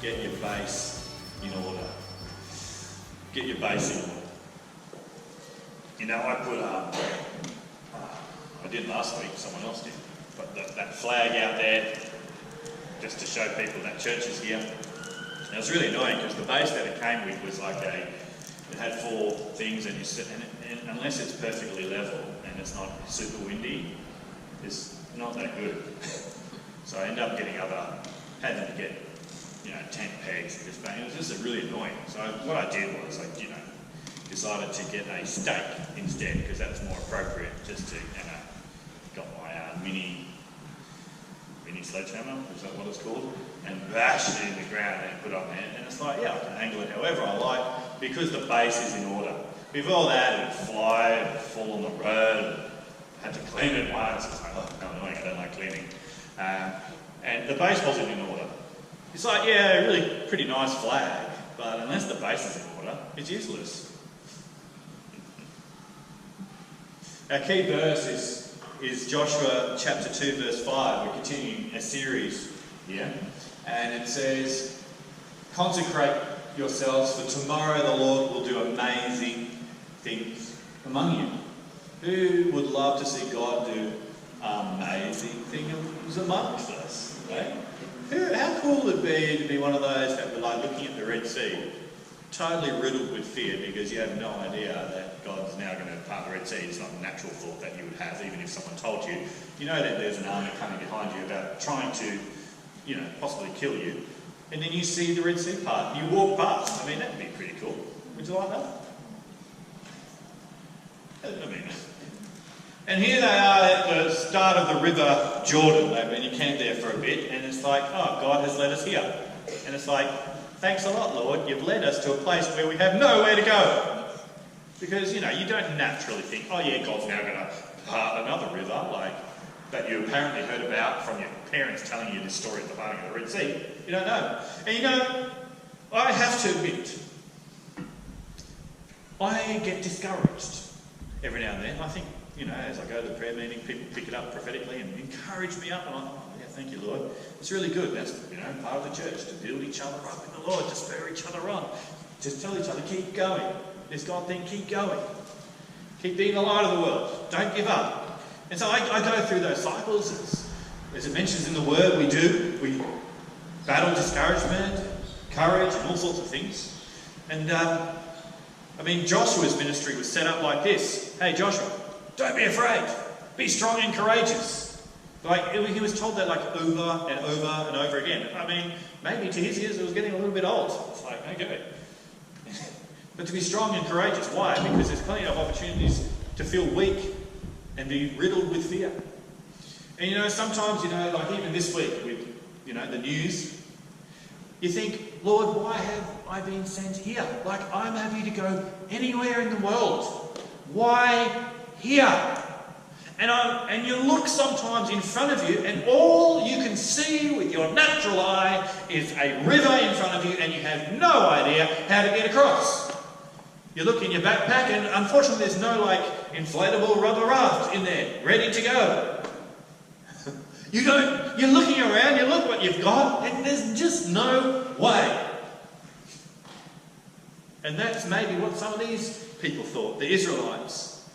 Get your base in order. Get your base in order. You know, I put, I did last week, someone else did, but that flag out there, just to show people that church is here. And it was really annoying because the base that it came with was like it had 4 things, and you sit, and unless it's perfectly level and it's not super windy, it's not that good. So I ended up having to get, tent pegs and just bang. It was just really annoying. So what I did was, decided to get a stake instead because that was more appropriate. Just to, got my mini sledgehammer, is that what it's called? And bashed it in the ground and put it on there. And it's like, yeah, I can angle it however I like because the base is in order. Before that, it would fly, it would fall on the road. I had to clean it once. It's like, oh, how annoying, I don't like cleaning. And the base wasn't in order. It's like, yeah, a really pretty nice flag, but unless the base is in order, it's useless. Our key verse is Joshua chapter 2 verse 5. We're continuing a series here. And it says, consecrate yourselves, for tomorrow the Lord will do amazing things among you. Who would love to see God do amazing things amongst us? Right? How cool would it be to be one of those that were like looking at the Red Sea, totally riddled with fear because you have no idea that God's now going to part the Red Sea. It's not a natural thought that you would have, even if someone told you. You know that there's an army coming behind you about trying to, possibly kill you. And then you see the Red Sea part. You walk past. I mean, that would be pretty cool. Would you like that? And here they are at the start of the river Jordan. They've been camped there for a bit, and it's like, oh, God has led us here. And it's like, thanks a lot, Lord. You've led us to a place where we have nowhere to go. Because, you don't naturally think, oh yeah, God's now going to part another river, that you apparently heard about from your parents telling you this story at the parting of the Red Sea. You don't know. And I have to admit, I get discouraged every now and then. I think, as I go to the prayer meeting, people pick it up prophetically and encourage me up. And I'm like, oh, yeah, thank you, Lord. It's really good. That's, part of the church, to build each other up in the Lord, to spur each other on. Just tell each other, keep going. This God thing, keep going. Keep being the light of the world. Don't give up. And so I go through those cycles. As it mentions in the Word, we battle discouragement, courage, and all sorts of things. And, Joshua's ministry was set up like this. Hey, Joshua, don't be afraid. Be strong and courageous. He was told that over and over and over again. Maybe to his ears it was getting a little bit old. It's like, okay. But to be strong and courageous. Why? Because there's plenty of opportunities to feel weak and be riddled with fear. And sometimes, even this week with, the news, you think, Lord, why have I been sent here? I'm happy to go anywhere in the world. Why here? And you look sometimes in front of you, and all you can see with your natural eye is a river in front of you, and you have no idea how to get across. You look in your backpack, and unfortunately there's no inflatable rubber raft in there, ready to go. You're looking around, you look what you've got, and there's just no way. And that's maybe what some of these people thought, the Israelites.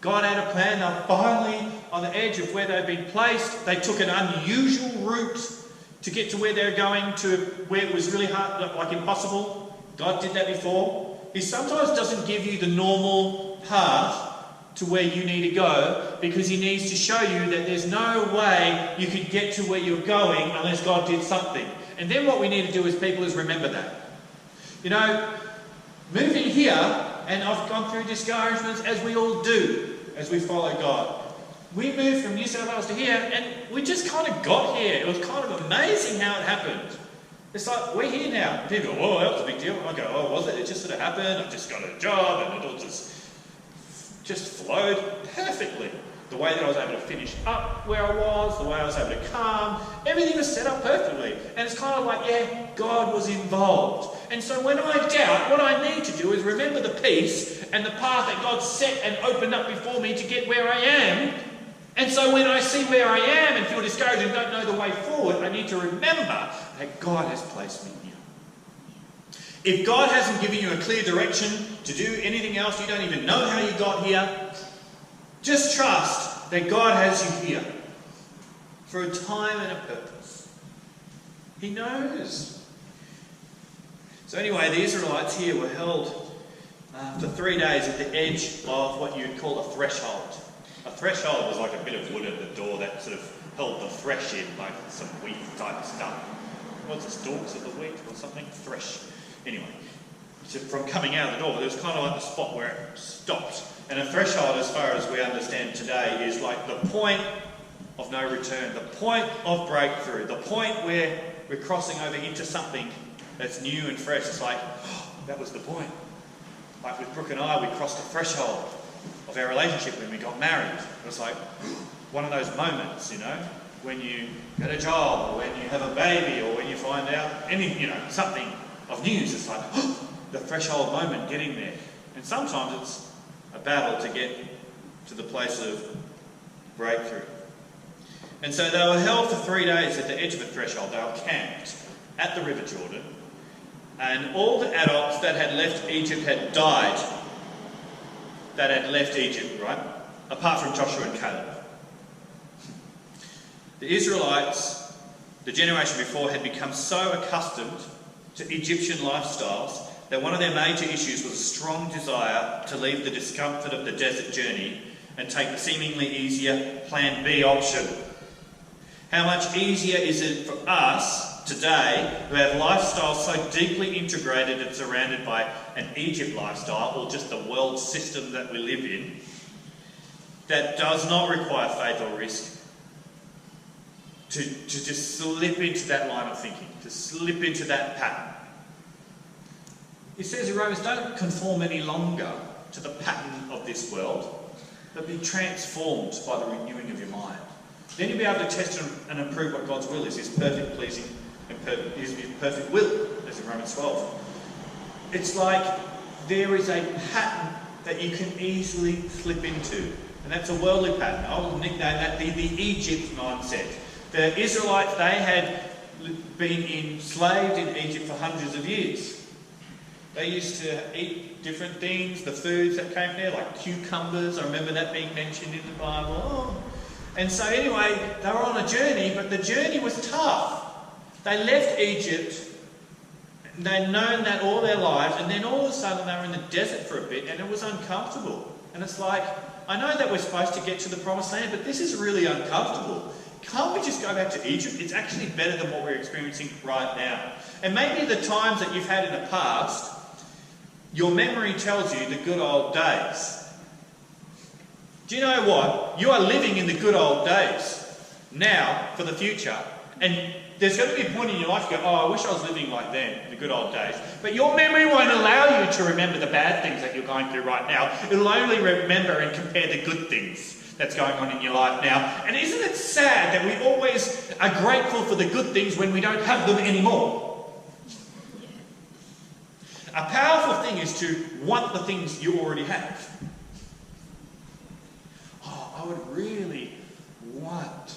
God had a plan. They were finally on the edge of where they'd been placed. They took an unusual route to get to where they're going, to where it was really hard, impossible. God did that before. He sometimes doesn't give you the normal path to where you need to go, because he needs to show you that there's no way you could get to where you're going unless God did something. And then what we need to do as people is remember that. Moving here, and I've gone through discouragements, as we all do, as we follow God. We moved from New South Wales to here, and we just kind of got here. It was kind of amazing how it happened. It's like, we're here now. People go, oh, that was a big deal. I go, oh, was it? It just sort of happened. I just got a job, and it all just flowed perfectly. The way that I was able to finish up where I was, the way I was able to come, everything was set up perfectly. And it's kind of like, yeah, God was involved. And so when I doubt, what I need to do is remember the peace and the path that God set and opened up before me to get where I am. And so when I see where I am and feel discouraged and don't know the way forward, I need to remember that God has placed me here. If God hasn't given you a clear direction to do anything else, you don't even know how you got here, just trust that God has you here for a time and a purpose. He knows. So anyway, the Israelites here were held for 3 days at the edge of what you'd call a threshold. A threshold was like a bit of wood at the door that sort of held the thresh in, like some wheat type stuff. What's it, stalks of the wheat or something? Thresh. Anyway, so from coming out of the door, there was kind of like the spot where it stopped. And a threshold, as far as we understand today, is like the point of no return, the point of breakthrough, the point where we're crossing over into something that's new and fresh. It's like, oh, that was the point. Like with Brooke and I, we crossed a threshold of our relationship when we got married. It was like one of those moments, you know, when you get a job, or when you have a baby, or when you find out something of news. It's like, oh, the threshold moment, getting there. And sometimes it's a battle to get to the place of breakthrough. And so they were held for 3 days at the edge of a threshold. They were camped at the River Jordan. And all the adults that had left Egypt had died. That had left Egypt, right? Apart from Joshua and Caleb. The Israelites, the generation before, had become so accustomed to Egyptian lifestyles that one of their major issues was a strong desire to leave the discomfort of the desert journey and take the seemingly easier Plan B option. How much easier is it for us today who have lifestyles so deeply integrated and surrounded by an Egypt lifestyle, or just the world system that we live in, that does not require faith or risk, to just slip into that line of thinking, to slip into that pattern. He says in Romans, don't conform any longer to the pattern of this world, but be transformed by the renewing of your mind. Then you'll be able to test and improve what God's will is, His perfect, pleasing, and His perfect will, as in Romans 12. It's like there is a pattern that you can easily slip into, and that's a worldly pattern. I'll nickname that the Egypt mindset. The Israelites, they had been enslaved in Egypt for hundreds of years. They used to eat different things, the foods that came there, like cucumbers. I remember that being mentioned in the Bible. Oh. And so anyway, they were on a journey, but the journey was tough. They left Egypt, they'd known that all their lives, and then all of a sudden they were in the desert for a bit, and it was uncomfortable. And it's like, I know that we're supposed to get to the promised land, but this is really uncomfortable. Can't we just go back to Egypt? It's actually better than what we're experiencing right now. And maybe the times that you've had in the past, your memory tells you the good old days. Do you know what? You are living in the good old days now for the future. And there's going to be a point in your life you go, oh, I wish I was living like then, the good old days. But your memory won't allow you to remember the bad things that you're going through right now. It'll only remember and compare the good things that's going on in your life now. And isn't it sad that we always are grateful for the good things when we don't have them anymore? A powerful thing is to want the things you already have. Oh, I would really want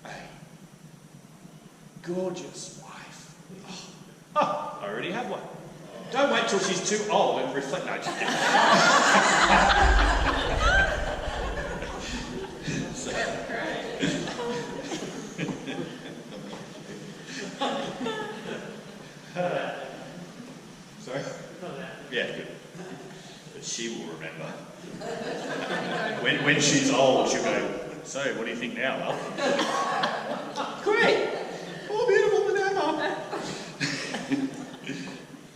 a gorgeous wife. Oh, I already have one. Don't wait till she's too old and reflect. No, just kidding. Sorry? Yeah, good. But she will remember. When she's old, she'll go, so, what do you think now, love? Great! More beautiful than ever!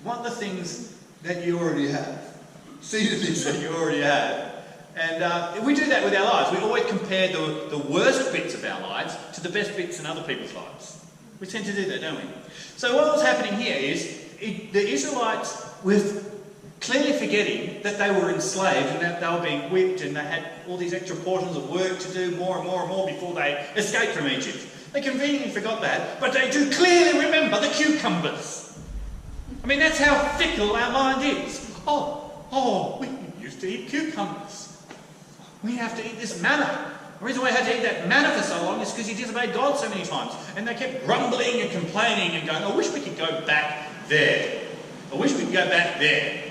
Want the things that you already have. See the things that you already have. And we do that with our lives. We always compare the worst bits of our lives to the best bits in other people's lives. We tend to do that, don't we? So what was happening here is the Israelites were clearly forgetting that they were enslaved and that they were being whipped and they had all these extra portions of work to do, more and more and more, before they escaped from Egypt. They conveniently forgot that, but they do clearly remember the cucumbers. I mean, that's how fickle our mind is. Oh, we used to eat cucumbers. We have to eat this manna. The reason why I had to eat that manna for so long is because he disobeyed God so many times. And they kept grumbling and complaining and going, I wish we could go back there. I wish we could go back there.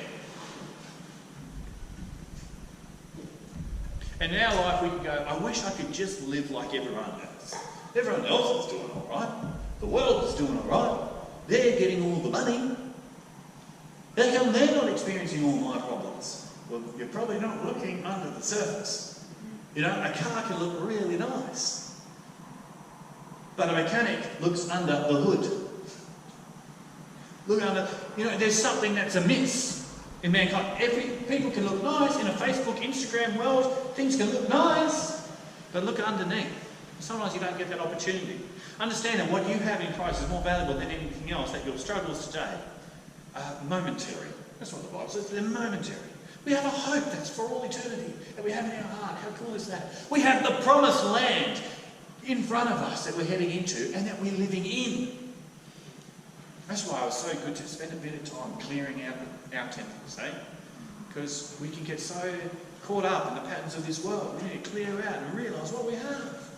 And in our life we can go, I wish I could just live like everyone else. Everyone else is doing all right. The world is doing all right. They're getting all the money. How come they're not experiencing all my problems? Well, you're probably not looking under the surface. You know, a car can look really nice, but a mechanic looks under the hood. Look under, you know, there's something that's amiss in mankind. People can look nice in a Facebook, Instagram world. Things can look nice, but look underneath. Sometimes you don't get that opportunity. Understand that what you have in Christ is more valuable than anything else, that your struggles today are momentary. That's what the Bible says, they're momentary. We have a hope that's for all eternity, that we have in our heart. How cool is that? We have the promised land in front of us that we're heading into and that we're living in. That's why it was so good to spend a bit of time clearing out our temples, eh? Because we can get so caught up in the patterns of this world. We need to clear out and realise what we have.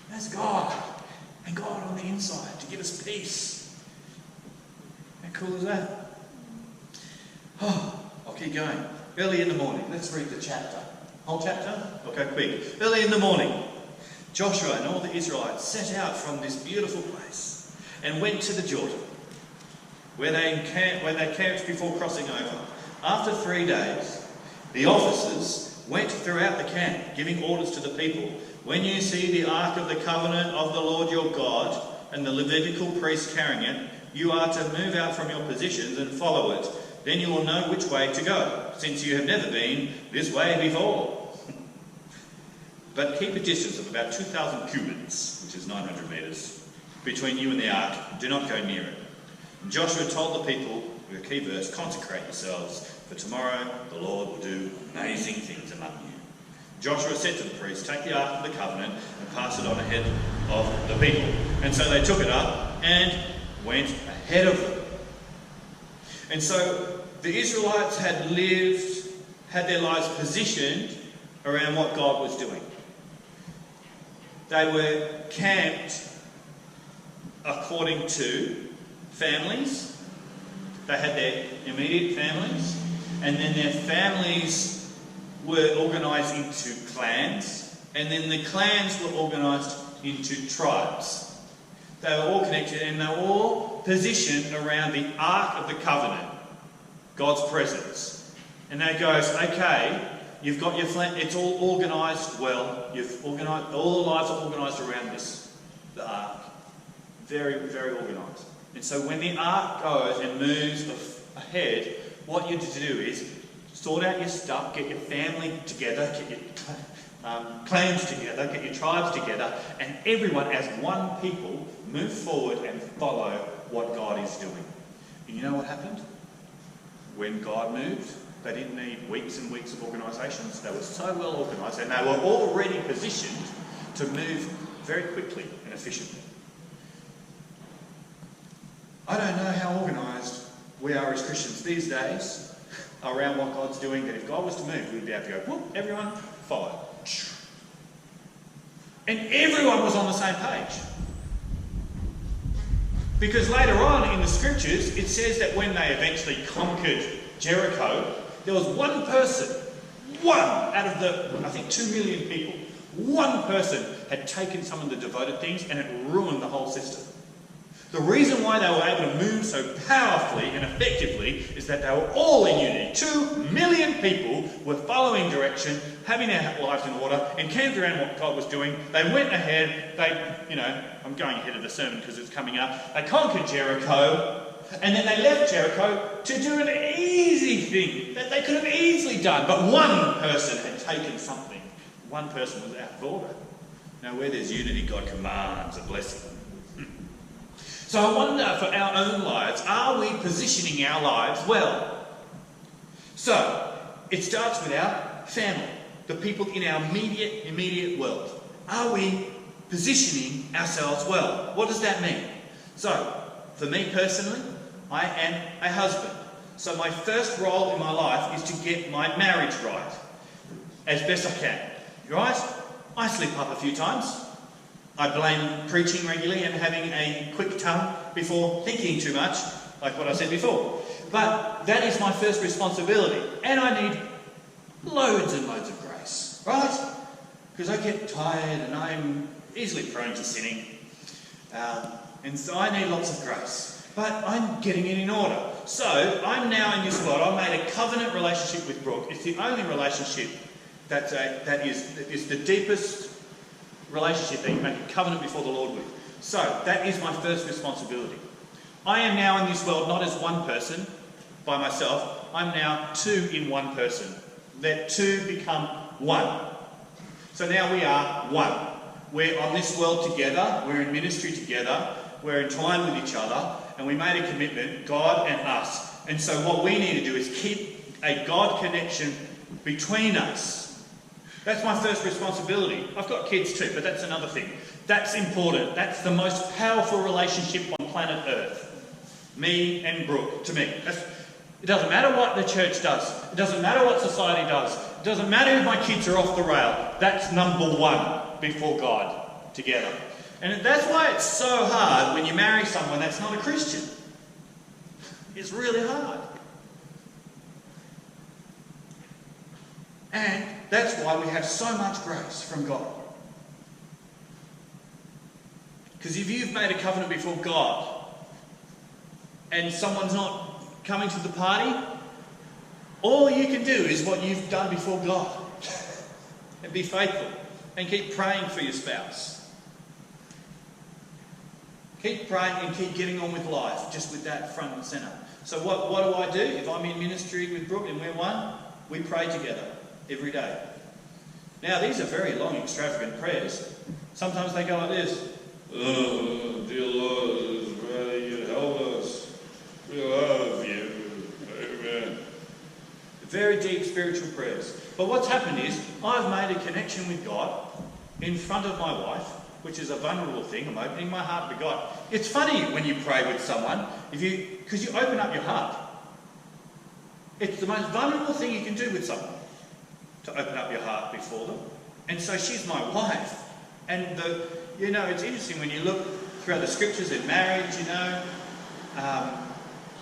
That's God. And God on the inside to give us peace. How cool is that? Oh, I'll keep going. Early in the morning. Let's read the chapter. Whole chapter? I'll go quick. Early in the morning, Joshua and all the Israelites set out from this beautiful place and went to the Jordan, where they camped before crossing over. After 3 days, the officers went throughout the camp, giving orders to the people. When you see the ark of the covenant of the Lord your God and the Levitical priests carrying it, you are to move out from your positions and follow it. Then you will know which way to go, since you have never been this way before. But keep a distance of about 2,000 cubits, which is 900 metres, between you and the ark. Do not go near it. And Joshua told the people, with a key verse, consecrate yourselves, for tomorrow the Lord will do amazing things among you. Joshua said to the priests, take the ark of the covenant and pass it on ahead of the people. And so they took it up and went ahead of them. And so the Israelites had their lives positioned around what God was doing. They were camped according to families. They had their immediate families, and then their families were organised into clans, and then the clans were organised into tribes. They were all connected, and they were all positioned around the Ark of the Covenant, God's presence. And that goes, okay, you've got your it's all organised well. All the lives are organised around the Ark. Very, very organised. And so when the Ark goes and moves ahead, what you're to do is sort out your stuff, get your family together, get your clans together, get your tribes together, and everyone as one people move forward and follow what God is doing. And you know what happened? When God moved, they didn't need weeks and weeks of organisations. They were so well organised, and they were already positioned to move very quickly and efficiently. I don't know how organised we are as Christians these days around what God's doing, that if God was to move, we'd be able to go, whoop, everyone, follow. And everyone was on the same page. Because later on in the scriptures, it says that when they eventually conquered Jericho, there was one person, one out of the, I think, 2 million people, one person had taken some of the devoted things and it ruined the whole system. The reason why they were able to move so powerfully and effectively is that they were all in unity. 2 million people were following direction, having their lives in order, and camped around what God was doing. They went ahead, I'm going ahead of the sermon because it's coming up. They conquered Jericho, and then they left Jericho to do an easy thing that they could have easily done. But one person had taken something. One person was out of order. Now, where there's unity, God commands a blessing. So I wonder, for our own lives, are we positioning our lives well? So, it starts with our family, the people in our immediate world. Are we positioning ourselves well? What does that mean? So, for me personally, I am a husband. So my first role in my life is to get my marriage right, as best I can. Right? I slip up a few times. I blame preaching regularly and having a quick tongue before thinking too much, like what I said before. But that is my first responsibility. And I need loads and loads of grace, right? Because I get tired and I'm easily prone to sinning. And so I need lots of grace. But I'm getting it in order. So I'm now in this world. I've made a covenant relationship with Brooke. It's the only relationship that is the deepest relationship that you make a covenant before the Lord with. So that is my first responsibility. I am now in this world not as one person by myself. I'm now two in one person. Let two become one. So now we are one. We're on this world together. We're in ministry together. We're entwined with each other. And we made a commitment, God and us. And so what we need to do is keep a God connection between us. That's my first responsibility. I've got kids too, but that's another thing. That's important. That's the most powerful relationship on planet Earth. Me and Brooke, to me. It doesn't matter what the church does. It doesn't matter what society does. It doesn't matter if my kids are off the rail. That's number one before God together. And that's why it's so hard when you marry someone that's not a Christian. It's really hard. And that's why we have so much grace from God. Because if you've made a covenant before God and someone's not coming to the party, all you can do is what you've done before God. And be faithful. And keep praying for your spouse. Keep praying and keep getting on with life, just with that front and centre. So what do? If I'm in ministry with Brooke and we're one, we pray together every day. Now, these are very long, extravagant prayers. Sometimes they go like this. Oh, dear Lord, pray you help us. We love you. Amen. Very deep spiritual prayers. But what's happened is, I've made a connection with God in front of my wife, which is a vulnerable thing. I'm opening my heart to God. It's funny when you pray with someone, because you open up your heart. It's the most vulnerable thing you can do with someone, to open up your heart before them. And so she's my wife. And it's interesting when you look throughout the scriptures in marriage,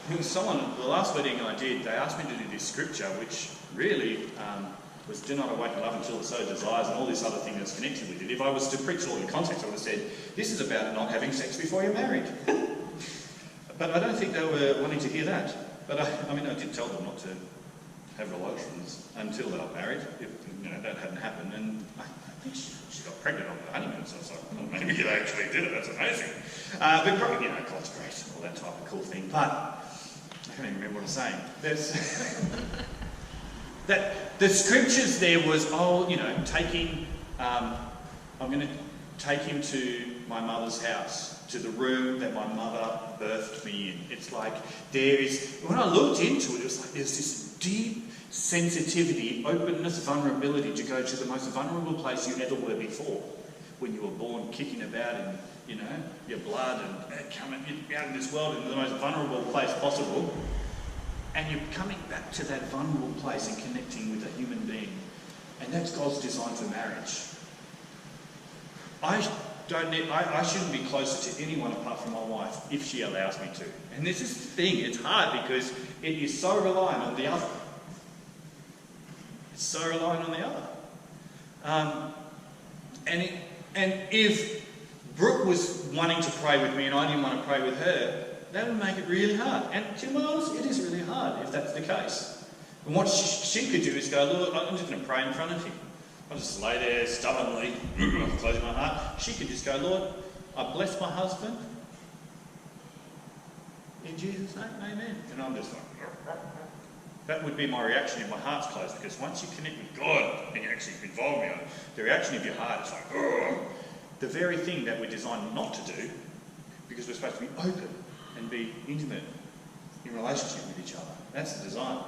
there was someone, the last wedding I did, they asked me to do this scripture, which really was do not awaken love until the soul desires, and all this other thing that's connected with it. If I was to preach all in context, I would have said, this is about not having sex before you're married. But I don't think they were wanting to hear that. But I did tell them not to have relations until they were married, if that hadn't happened. And I think she got pregnant on the honeymoon, so I was like, well, maybe they actually did it, that's amazing. But probably, God's grace and all that type of cool thing. But I can't even remember what I'm saying. That the scriptures there was, taking, I'm going to take him to my mother's house, to the room that my mother birthed me in. It's like when I looked into it, it was like there's this deep sensitivity, openness, vulnerability to go to the most vulnerable place you ever were before. When you were born kicking about in, your blood and coming out in this world in the most vulnerable place possible. And you're coming back to that vulnerable place and connecting with a human being. And that's God's design for marriage. I shouldn't be closer to anyone apart from my wife if she allows me to. And this is the thing, it's hard because it is so reliant on the other. It's so reliant on the other. And if Brooke was wanting to pray with me and I didn't want to pray with her, that would make it really hard. And to be honest, it is really hard if that's the case. And what she could do is go, Lord, I'm just going to pray in front of him. I'll just lay there stubbornly, closing my heart. She could just go, Lord, I bless my husband. In Jesus' name, amen. And I'm just like, that would be my reaction if my heart's closed. Because once you connect with God and you actually involve me, the reaction of your heart is like, oh. The very thing that we're designed not to do, because we're supposed to be open and be intimate in relationship with each other. That's the design.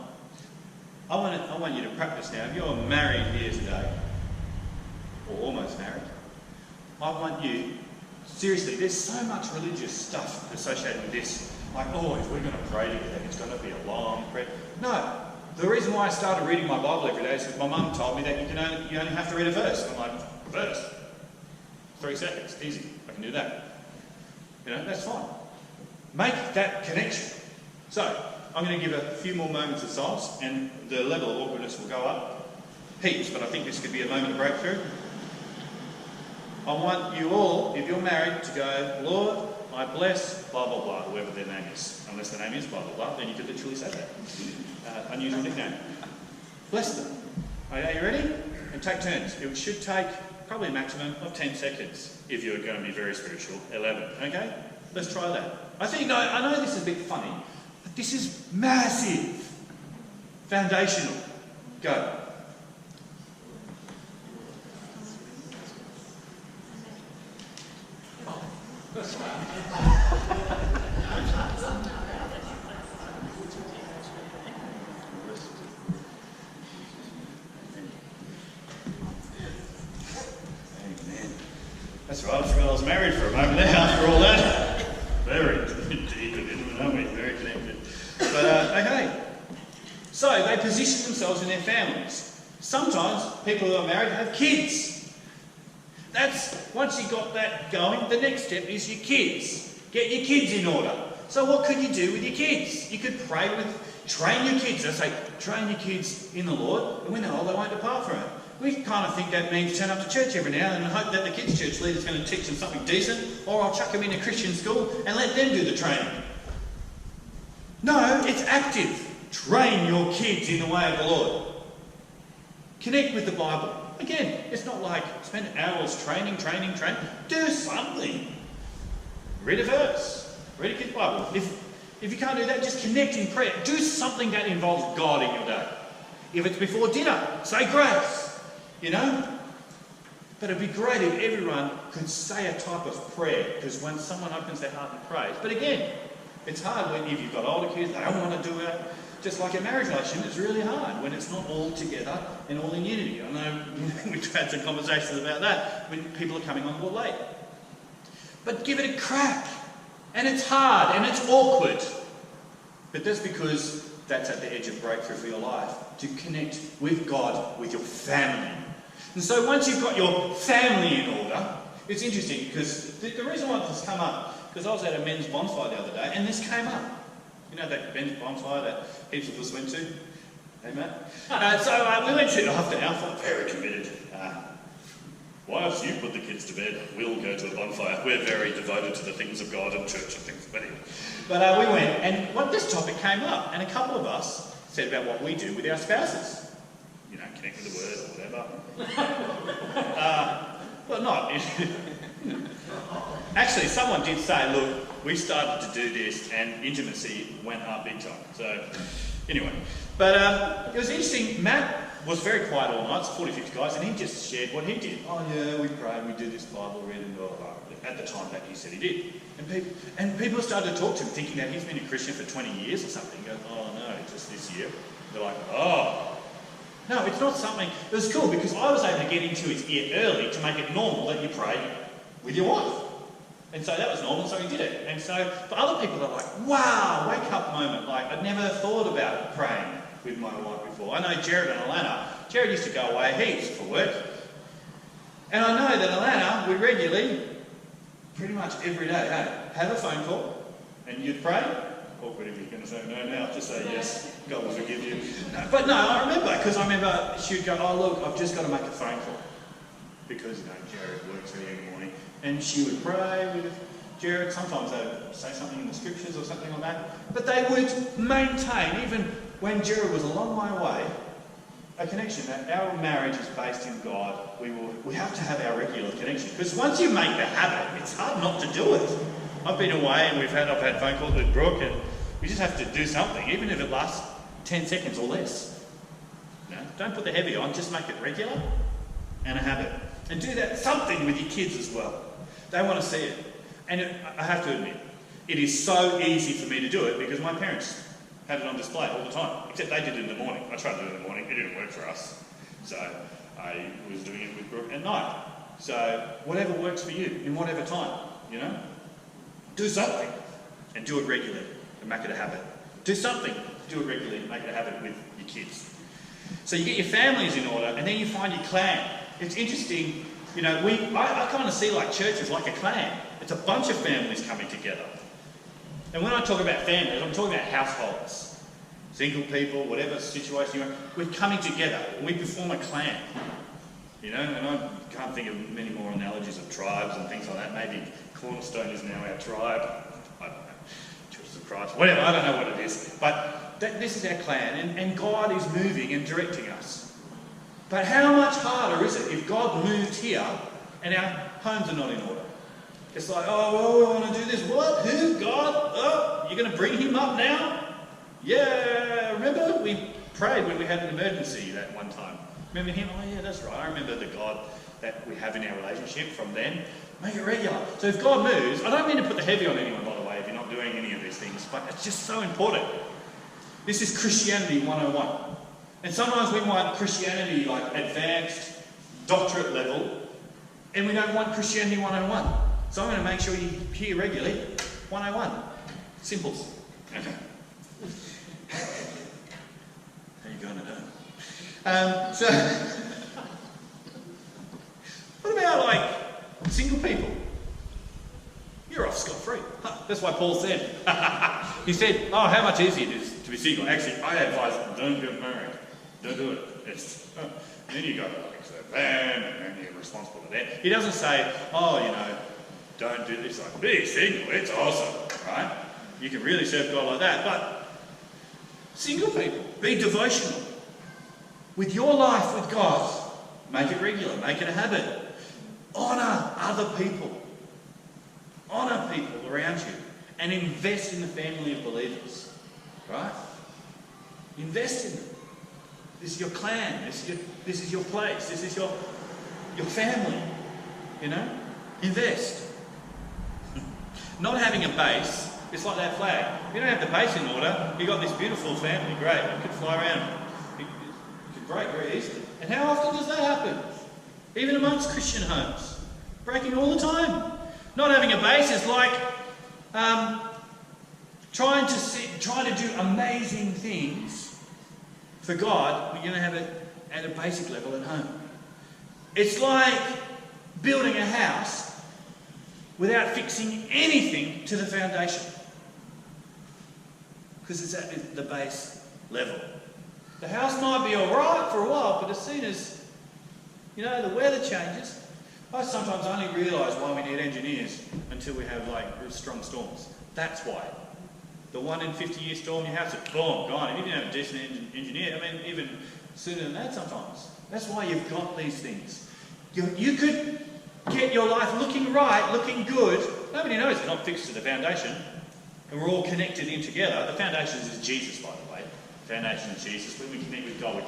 I want you to practice now. If you're married here today, or almost married, I want you, seriously, there's so much religious stuff associated with this. Like, if we're going to pray together, it's going to be a long prayer. No. The reason why I started reading my Bible every day is because my mum told me that you only have to read a verse. I'm like, a verse? 3 seconds, easy. I can do that. That's fine. Make that connection. So, I'm going to give a few more moments of silence, and the level of awkwardness will go up heaps, but I think this could be a moment of breakthrough. I want you all, if you're married, to go, Lord, I bless blah, blah, blah, whoever their name is. Unless their name is blah, blah, blah, then you could literally say that. Unusual nickname. Bless them. Okay, you ready? And take turns. It should take probably a maximum of 10 seconds if you're going to be very spiritual. 11, okay? Let's try that. I know this is a bit funny, but this is massive. Foundational. Go. That's right, I forgot I was married for a moment there after all that. Very deep and intimate, aren't we? Very connected. But, okay. So, they position themselves in their families. Sometimes people who are married have kids. Once you got that going, the next step is your kids. Get your kids in order. So what could you do with your kids? You could train your kids. I say, train your kids in the Lord, and when they're old, they won't depart from it. We kind of think that means turn up to church every now and hope that the kids' church leader's going to teach them something decent, or I'll chuck them in a Christian school and let them do the training. No, it's active. Train your kids in the way of the Lord. Connect with the Bible. Again, it's not like spend hours training. Do something. Read a verse. Read a kid's Bible. If you can't do that, just connect in prayer. Do something that involves God in your day. If it's before dinner, say grace. You know? But it'd be great if everyone could say a type of prayer, because when someone opens their heart and prays. But again, it's hard if you've got older kids, they don't want to do it. Just like a marriage relationship, it's really hard when it's not all together and all in unity. I know we've had some conversations about that when people are coming on board late. But give it a crack. And it's hard and it's awkward. But that's because that's at the edge of breakthrough for your life. To connect with God, with your family. And so once you've got your family in order, it's interesting because the reason why this has come up, because I was at a men's bonfire the other day and this came up. You know that men's bonfire that heaps of us went to? Hey, Matt? So we went to after Alpha, very committed. Wives, you put the kids to bed. We'll go to a bonfire. We're very devoted to the things of God and church and things. But we went, and this topic came up, and a couple of us said about what we do with our spouses. You know, connect with the Word or whatever. Well, not. Actually, someone did say, look, we started to do this, and intimacy went up big time. So, anyway. But it was interesting. Matt was very quiet all night, 40, 50 guys, and he just shared what he did. Oh yeah, we prayed, we did this Bible reading, blah, blah, blah. At the time that he said he did. And people started to talk to him thinking that he's been a Christian for 20 years or something. He goes, oh no, just this year. They're like, oh. No, it's not something. It was cool because I was able to get into his ear early to make it normal that you pray with your wife. And so that was normal, so he did it. And so for other people, they're like, wow, wake up moment. Like, I'd never thought about praying with my wife before. I know Jared and Alana. Jared used to go away heaps for work. And I know that Alana would regularly, pretty much every day, have a phone call and you'd pray. Awkward if you're going to say no now, just say yes, God will forgive you. No, but no, I remember she would go, oh look, I've just got to make a phone call. Because, Jared works early in the morning. And she would pray with Jared. Sometimes they would say something in the scriptures or something like that. But they would maintain, even when Jared was a long way away, a connection that our marriage is based in God. We have to have our regular connection. Because once you make the habit, it's hard not to do it. I've been away and I've had phone calls with Brooke and we just have to do something, even if it lasts 10 seconds or less. Don't put the heavy on, just make it regular and a habit. And do that something with your kids as well. They want to see it. And I have to admit, it is so easy for me to do it because my parents had it on display all the time. Except they did it in the morning. I tried to do it in the morning. It didn't work for us. So I was doing it with Brooke at night. So whatever works for you, in whatever time, Do something and do it regularly and make it a habit. Do something, do it regularly and make it a habit with your kids. So you get your families in order and then you find your clan. It's interesting, I kind of see like church as like a clan. It's a bunch of families coming together. And when I talk about families, I'm talking about households. single people, whatever situation you're in, we're coming together. We perform a clan. You know, and I can't think of many more analogies of tribes and things like that. Maybe Cornerstone is now our tribe. I don't know. Church of Christ. Whatever, I don't know what it is. But this is our clan, and God is moving and directing us. But how much harder is it if God moved here and our homes are not in order? It's like, oh, well, I want to do this. What? Who? God? Oh, you're going to bring him up now? Yeah, remember we prayed when we had an emergency that one time. Remember him? Oh yeah, that's right. I remember the God that we have in our relationship from then. Make it regular. So if God moves, I don't mean to put the heavy on anyone, by the way, if you're not doing any of these things, but it's just so important. This is Christianity 101. And sometimes we want Christianity like advanced doctorate level, and we don't want Christianity 101. So I'm going to make sure you hear regularly 101. Simples. Okay. How you going today? So, what about like single people? You're off scot-free. That's why Paul said. He said, oh, how much easier it is to be single. Actually, I advise, don't get married. Don't do it. Then you got to van, and then you're responsible for that. He doesn't say, oh, you know, don't do this. Like, be single, it's awesome, right? You can really serve God like that. But single people, be devotional. With your life with God, make it regular, make it a habit. Honour other people. Honour people around you. And invest in the family of believers. Right? Invest in them. This is your clan. This is your place. This is your family. You know? Invest. Not having a base, it's like that flag. If you don't have the base in order, you've got this beautiful family, great, you could fly around. Great, very easily. And how often does that happen? Even amongst Christian homes. Breaking all the time. Not having a base is like trying to do amazing things for God when you don't have it at a basic level at home. It's like building a house without fixing anything to the foundation. Because it's at the base level. The house might be alright for a while, but as soon as, you know, the weather changes, I sometimes only realise why we need engineers until we have like strong storms. That's why. The 1 in 50-year storm, your house is boom, gone. And if you don't have a decent engineer, I mean, even sooner than that sometimes. That's why you've got these things. You could get your life looking right, looking good. Nobody knows it's not fixed to the foundation. And we're all connected in together. The foundation is Jesus, by the way. Foundation of Jesus. When we connect with God,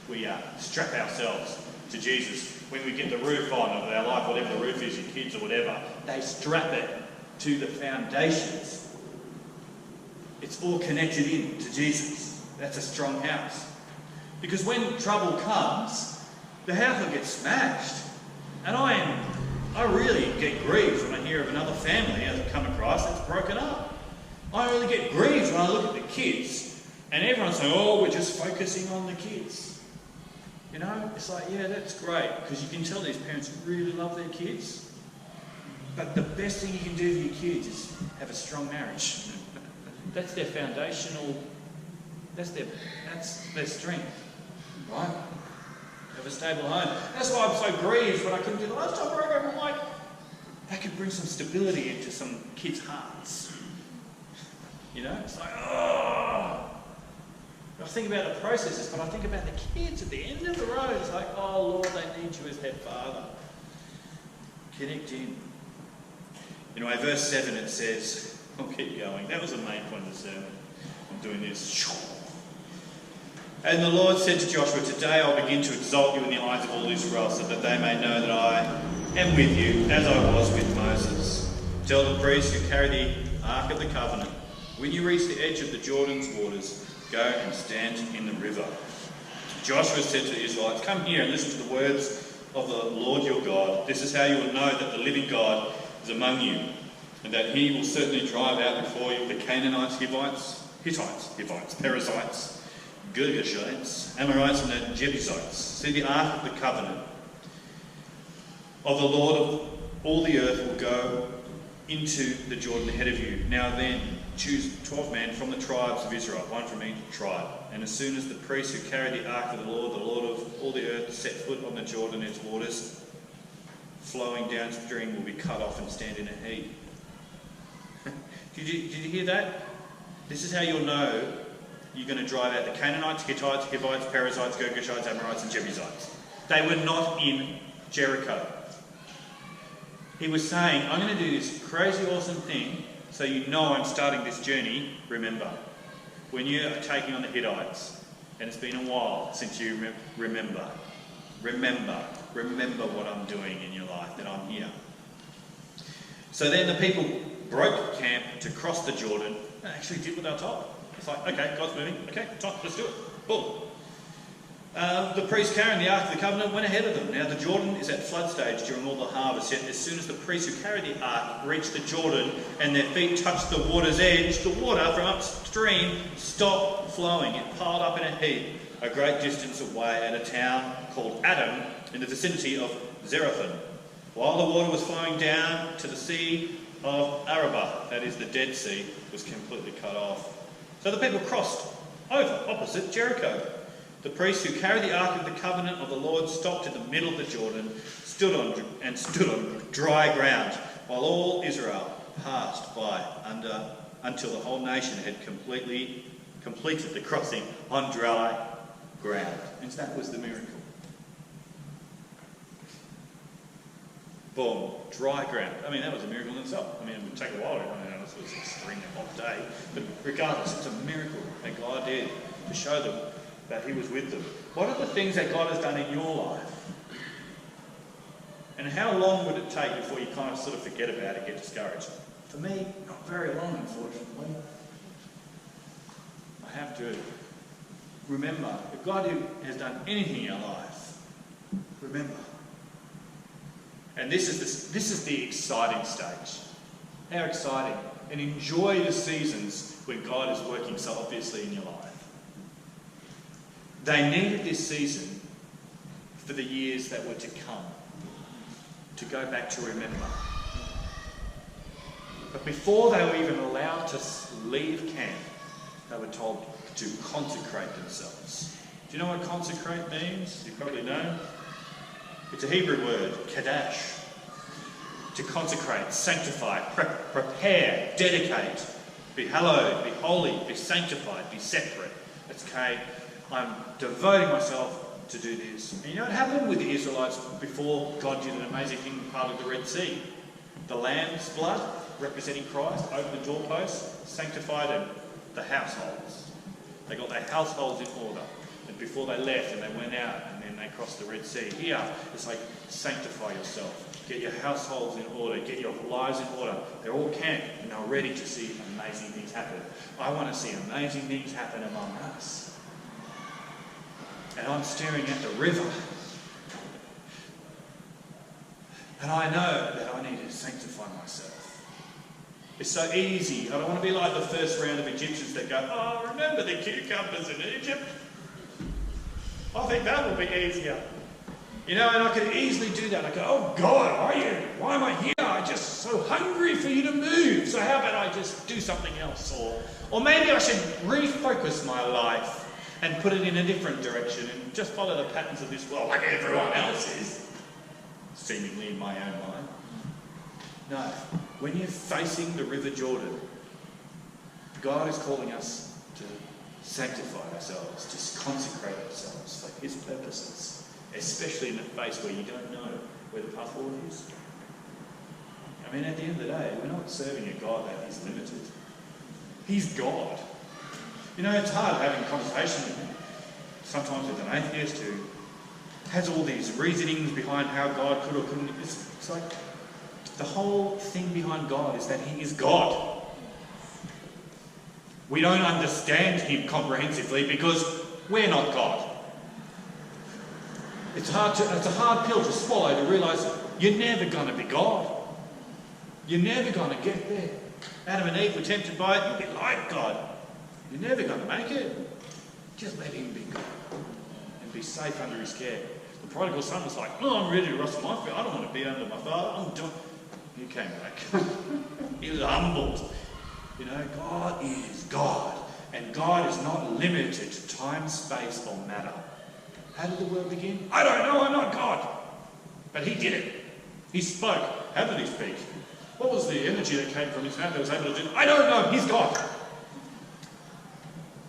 we strap ourselves to Jesus. When we get the roof on of our life, whatever the roof is, your kids or whatever, they strap it to the foundations. It's all connected in to Jesus. That's a strong house. Because when trouble comes, the house will get smashed. And I really get grieved when I hear of another family I've come across that's broken up. I really get grieved when I look at the kids. And everyone's saying, oh, we're just focusing on the kids. You know, it's like, yeah, that's great, because you can tell these parents really love their kids. But the best thing you can do for your kids is have a strong marriage. That's their foundational, that's their strength, right? Have a stable home. That's why I'm so grieved when I couldn't do the lifestyle program. I'm like, that could bring some stability into some kids' hearts. You know, it's like, oh. I think about the processes, but I think about the kids at the end of the road. It's like, oh Lord, they need you as their father. Connect in. Anyway, verse 7 it says, I'll keep going. That was the main point of the sermon. I'm doing this. And the Lord said to Joshua, today I'll begin to exalt you in the eyes of all Israel, so that they may know that I am with you, as I was with Moses. Tell the priests who carry the Ark of the Covenant, when you reach the edge of the Jordan's waters, go and stand in the river. Joshua said to the Israelites, come here and listen to the words of the Lord your God. This is how you will know that the living God is among you, and that he will certainly drive out before you the Canaanites, Hittites, Perizzites, Girgashites, Amorites, and the Jebusites. See, the Ark of the Covenant of the Lord of all the earth will go into the Jordan ahead of you. Now then, choose 12 men from the tribes of Israel, one from each tribe. And as soon as the priests who carry the ark of the Lord of all the earth, set foot on the Jordan, its waters flowing downstream will be cut off and stand in a heap. Did you hear that? This is how you'll know you're going to drive out the Canaanites, Hittites, Hivites, Perizzites, Girgashites, Amorites and Jebusites. They were not in Jericho. He was saying, I'm going to do this crazy awesome thing so you know I'm starting this journey. Remember, when you are taking on the Hittites, and it's been a while since you remember what I'm doing in your life, that I'm here. So then the people broke camp to cross the Jordan and actually did what they were told. It's like, okay, God's moving. Okay, time, let's do it. Boom. The priests carrying the Ark of the Covenant went ahead of them. Now the Jordan is at flood stage during all the harvest, yet as soon as the priests who carry the Ark reached the Jordan and their feet touched the water's edge, the water from upstream stopped flowing. It piled up in a heap a great distance away at a town called Adam in the vicinity of Zarephath, while the water was flowing down to the Sea of Arabah, that is the Dead Sea, was completely cut off. So the people crossed over opposite Jericho. The priests who carried the Ark of the Covenant of the Lord stopped in the middle of the Jordan, stood on dry ground, while all Israel passed by until the whole nation had completed the crossing on dry ground. And that was the miracle. Boom, dry ground. I mean, that was a miracle in itself. I mean, it would take a while. This was an extremely hot day. But regardless, it's a miracle that God did to show them that he was with them. What are the things that God has done in your life? And how long would it take before you kind of sort of forget about it, get discouraged? For me, not very long, unfortunately. I have to remember, if God has done anything in your life, remember. And this is the exciting stage. How exciting. And enjoy the seasons when God is working so obviously in your life. They needed this season for the years that were to come, to go back to remember. But before they were even allowed to leave camp, they were told to consecrate themselves. Do you know what consecrate means? You probably know. It's a Hebrew word, kadash. To consecrate, sanctify, prepare, dedicate, be hallowed, be holy, be sanctified, be separate. It's okay. I'm devoting myself to do this. And you know what happened with the Israelites before God did an amazing thing part of the Red Sea? The lamb's blood, representing Christ, over the doorposts, sanctified them, the households. They got their households in order. And before they left and they went out and then they crossed the Red Sea. Here, it's like sanctify yourself. Get your households in order. Get your lives in order. They're all camped and they're ready to see amazing things happen. I want to see amazing things happen among us. And I'm staring at the river. And I know that I need to sanctify myself. It's so easy. I don't want to be like the first round of Egyptians that go, oh, remember the cucumbers in Egypt? I think that will be easier. You know, and I could easily do that. I go, oh God, why am I here? I'm just so hungry for you to move. So how about I just do something else? Or maybe I should refocus my life and put it in a different direction and just follow the patterns of this world like everyone else is, seemingly in my own mind. No, when you're facing the River Jordan, God is calling us to sanctify ourselves, to consecrate ourselves for his purposes, especially in the face where you don't know where the path forward is. I mean, at the end of the day, we're not serving a God that is limited. He's God. You know, it's hard having a conversation with him, sometimes with an atheist who has all these reasonings behind how God could or couldn't. It's like the whole thing behind God is that he is God. We don't understand him comprehensively because we're not God. It's a hard pill to swallow to realise that you're never going to be God. You're never going to get there. Adam and Eve were tempted by it. You'll be like God. You're never going to make it. Just let him be God and be safe under his care. The prodigal son was like, oh, I'm ready to rustle my feet. I don't want to be under my father. I'm done. He came back. He was humbled. You know, God is God. And God is not limited to time, space, or matter. How did the world begin? I don't know, I'm not God. But he did it. He spoke. How did he speak? What was the energy that came from his mouth that was able to do it? I don't know, he's God.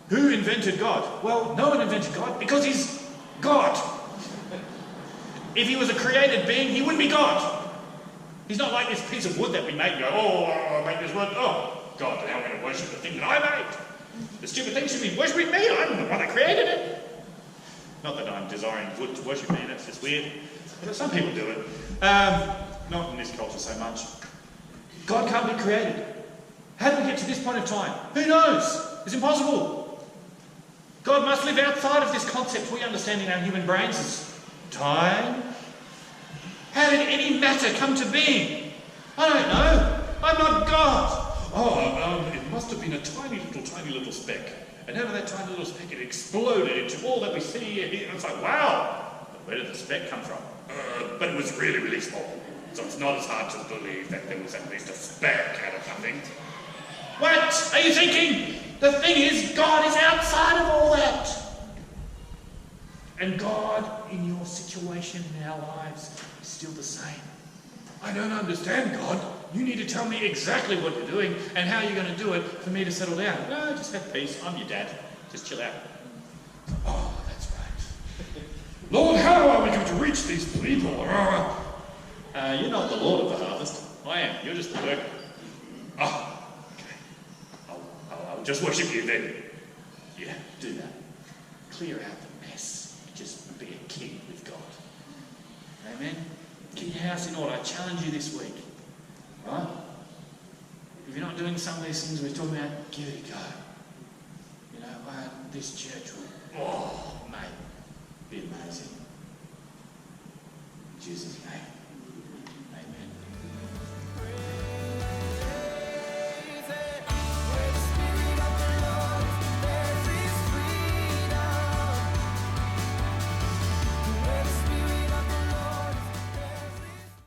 Who invented God? Well, no one invented God because he's God. If he was a created being, he wouldn't be God. He's not like this piece of wood that we make and go, oh, I make this wood. Oh, God, now I'm going to worship the thing that I made. The stupid thing should be worshipping me. I'm the one that created it. Not that I'm desiring wood to worship me, that's just weird. But some people do it. Not in this culture so much. God can't be created. How did we get to this point of time? Who knows? It's impossible. God must live outside of this concept we understand in our human brains as time. How did any matter come to being? I don't know. I'm not God. It must have been a tiny little speck. And out of that tiny little speck, it exploded into all that we see here. And it's like, wow, but where did the speck come from? But it was really, really small. So it's not as hard to believe that there was at least a speck out of nothing. What are you thinking? The thing is, God is outside of all that. And God, in your situation, in our lives, is still the same. I don't understand, God. You need to tell me exactly what you're doing and how you're going to do it for me to settle down. No, just have peace. I'm your dad. Just chill out. Oh, that's right. Lord, how are we going to reach these people? You're not the Lord of the harvest. I am. You're just the worker. Oh, okay. I'll just worship you then. Yeah, do that. Clear out the mess. Just be a king with God. Amen? Get your house in order. I challenge you this week. Right? If you're not doing some of these things we're talking about, give it a go. You know, this church will, mate, be amazing. In Jesus' name.